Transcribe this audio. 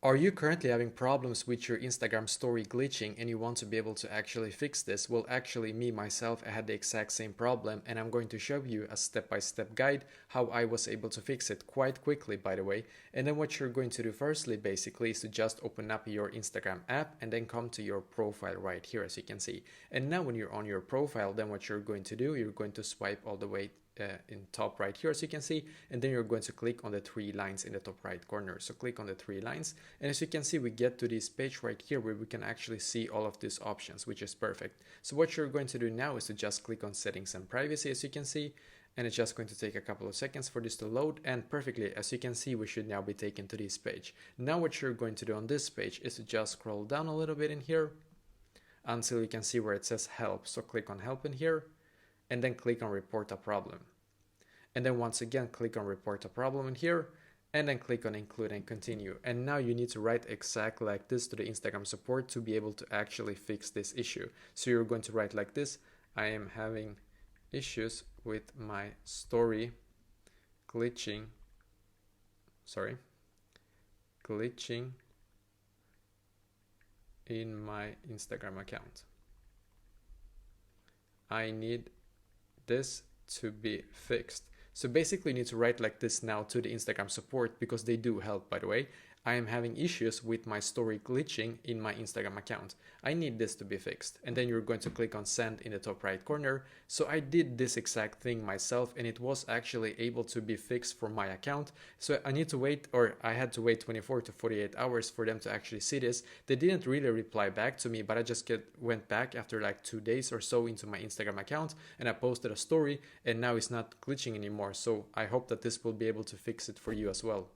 Are you currently having problems with your Instagram story glitching and you want to be able to actually fix this? Well, actually me myself, I had the exact same problem, and I'm going to show you a step-by-step guide how I was able to fix it quite quickly, by the way. And then what you're going to do firstly basically is to just open up your Instagram app and then come to your profile right here, as you can see. And now when you're on your profile, then what you're going to do, you're going to swipe all the way in top right here, as you can see, and then you're going to click on the three lines in the top right corner. So click on the three lines, and as you can see, we get to this page right here where we can actually see all of these options, which is perfect. So what you're going to do now is to just click on settings and privacy, as you can see, and it's just going to take a couple of seconds for this to load, and perfectly, as you can see, we should now be taken to this page. Now what you're going to do on this page is to just scroll down a little bit in here until you can see where it says help. So click on help in here, and then click on report a problem. And then once again, click on report a problem in here, and then click on include and continue. And now you need to write exactly like this to the Instagram support to be able to actually fix this issue. So you're going to write like this: I am having issues with my story glitching in my Instagram account. I need this to be fixed. So basically you need to write like this now to the Instagram support, because they do help, by the way. I am having issues with my story glitching in my Instagram account. I need this to be fixed. And then you're going to click on send in the top right corner. So I did this exact thing myself, and it was actually able to be fixed for my account. So I need to wait, or I had to wait 24 to 48 hours for them to actually see this. They didn't really reply back to me, but I just went back after like 2 days or so into my Instagram account, and I posted a story, and now it's not glitching anymore. So I hope that this will be able to fix it for you as well.